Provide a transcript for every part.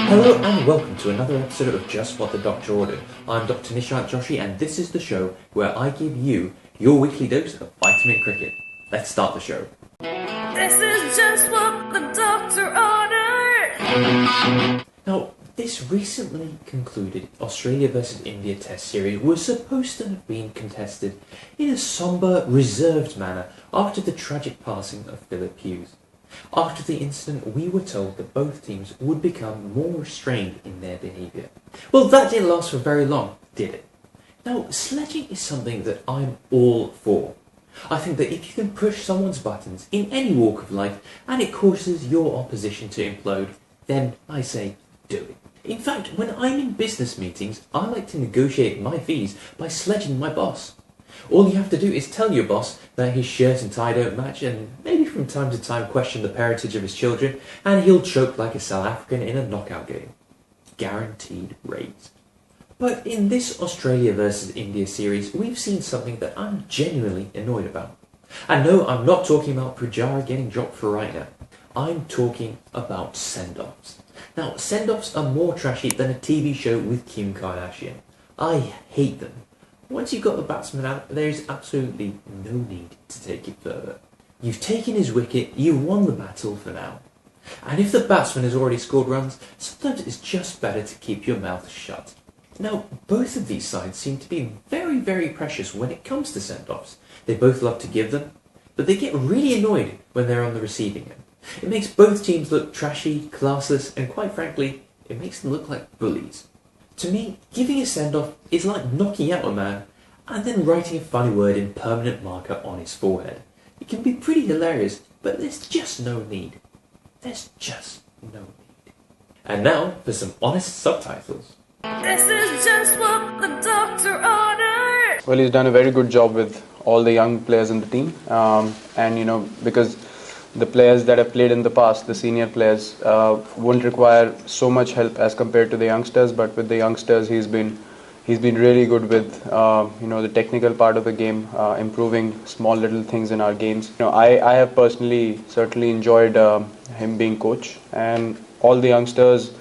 Hello and welcome to another episode of Just What the Doctor Ordered. I'm Dr Nishant Joshi and this is the show where I give you your weekly dose of vitamin cricket. Let's start the show. This is just what the doctor ordered. Now, this recently concluded Australia vs India Test series was supposed to have been contested in a sombre, reserved manner after the tragic passing of Philip Hughes. After the incident, we were told that both teams would become more restrained in their behaviour. Well, that didn't last for very long, did it? Now, sledging is something that I'm all for. I think that if you can push someone's buttons in any walk of life and it causes your opposition to implode, then I say do it. In fact, when I'm in business meetings, I like to negotiate my fees by sledging my boss. All you have to do is tell your boss that his shirt and tie don't match and maybe from time to time question the parentage of his children and he'll choke like a South African in a knockout game. Guaranteed raise. But in this Australia vs India series, we've seen something that I'm genuinely annoyed about. And no, I'm not talking about Pujara getting dropped for right now. I'm talking about send-offs. Now, send-offs are more trashy than a TV show with Kim Kardashian. I hate them. Once you've got the batsman out, there is absolutely no need to take it further. You've taken his wicket, you've won the battle for now. And if the batsman has already scored runs, sometimes it's just better to keep your mouth shut. Now, both of these sides seem to be very, very precious when it comes to send-offs. They both love to give them, but they get really annoyed when they're on the receiving end. It makes both teams look trashy, classless, and quite frankly, it makes them look like bullies. To me, giving a send-off is like knocking out a man and then writing a funny word in permanent marker on his forehead. It can be pretty hilarious, but there's just no need. There's just no need. And now for some honest subtitles. This is just what the doctor ordered. Well, he's done a very good job with all the young players in the team, and because the players that have played in the past, the senior players, won't require so much help as compared to the youngsters. But with the youngsters, he's been really good with the technical part of the game, improving small little things in our games. I have personally certainly enjoyed him being coach, and all the youngsters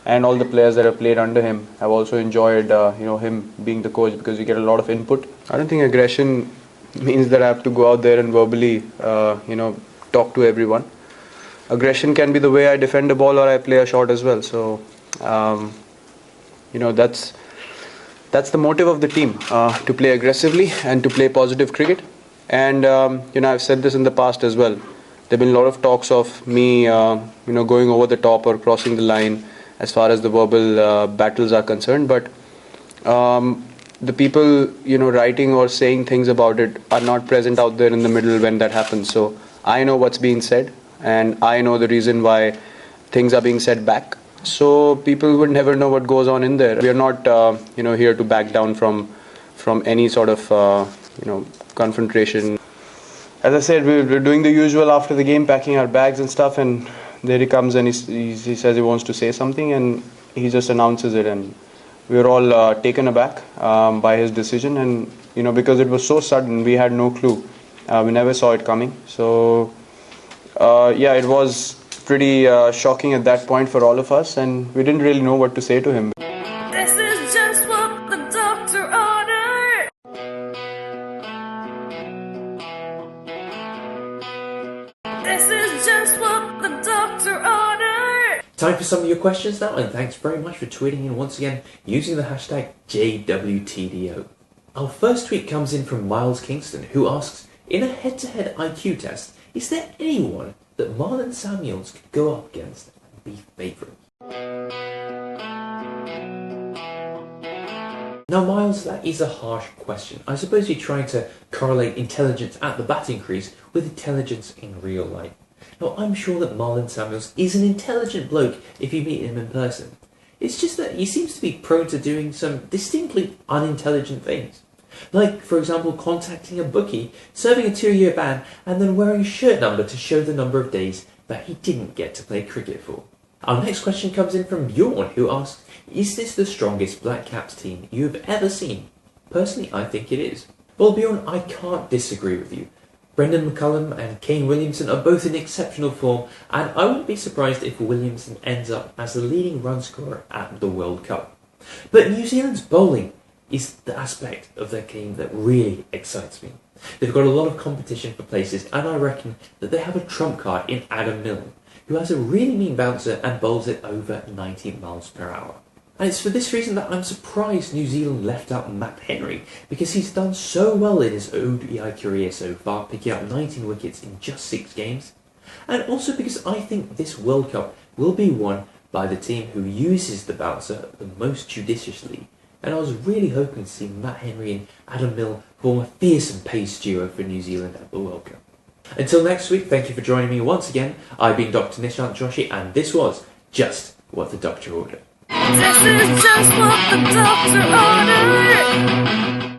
and all the players that have played under him have also enjoyed him being the coach, because you get a lot of input. I don't think aggression means that I have to go out there and verbally talk to everyone. Aggression can be the way I defend a ball or I play a shot as well. So that's the motive of the team, to play aggressively and to play positive cricket. And I've said this in the past as well. There have been a lot of talks of me going over the top or crossing the line as far as the verbal battles are concerned, but the people writing or saying things about it are not present out there in the middle when that happens. So I know what's being said, and I know the reason why things are being said back. So people would never know what goes on in there. We are not here to back down from any sort of confrontation. As I said, we're doing the usual after the game, packing our bags and stuff, and there he comes and he says he wants to say something, and he just announces it, and we were all taken aback by his decision. And because it was so sudden, we had no clue. We never saw it coming. So it was pretty shocking at that point for all of us, and we didn't really know what to say to him. This is just what the doctor ordered. This is just what the doctor ordered. Time for some of your questions now, and thanks very much for tweeting in once again using the hashtag JWTDO. Our first tweet comes in from Miles Kingston, who asks, in a head-to-head IQ test, is there anyone that Marlon Samuels could go up against and be favourite? Now Miles, that is a harsh question. I suppose you're trying to correlate intelligence at the batting crease with intelligence in real life. Now I'm sure that Marlon Samuels is an intelligent bloke if you meet him in person. It's just that he seems to be prone to doing some distinctly unintelligent things. Like, for example, contacting a bookie, serving a 2-year ban, and then wearing a shirt number to show the number of days that he didn't get to play cricket for. Our next question comes in from Bjorn, who asks, is this the strongest Black Caps team you have ever seen? Personally, I think it is. Well, Bjorn, I can't disagree with you. Brendan McCullum and Kane Williamson are both in exceptional form, and I wouldn't be surprised if Williamson ends up as the leading run scorer at the World Cup. But New Zealand's bowling is the aspect of their game that really excites me. They've got a lot of competition for places, and I reckon that they have a trump card in Adam Milne, who has a really mean bouncer and bowls it over 90 miles per hour. And it's for this reason that I'm surprised New Zealand left out Matt Henry, because he's done so well in his ODI career so far, picking up 19 wickets in just 6 games. And also because I think this World Cup will be won by the team who uses the bouncer the most judiciously. And I was really hoping to see Matt Henry and Adam Milne form a fearsome pace duo for New Zealand at the World Cup. Until next week, thank you for joining me once again. I've been Dr Nishant Joshi, and this was Just What the Doctor Ordered. This is just what the doctor ordered.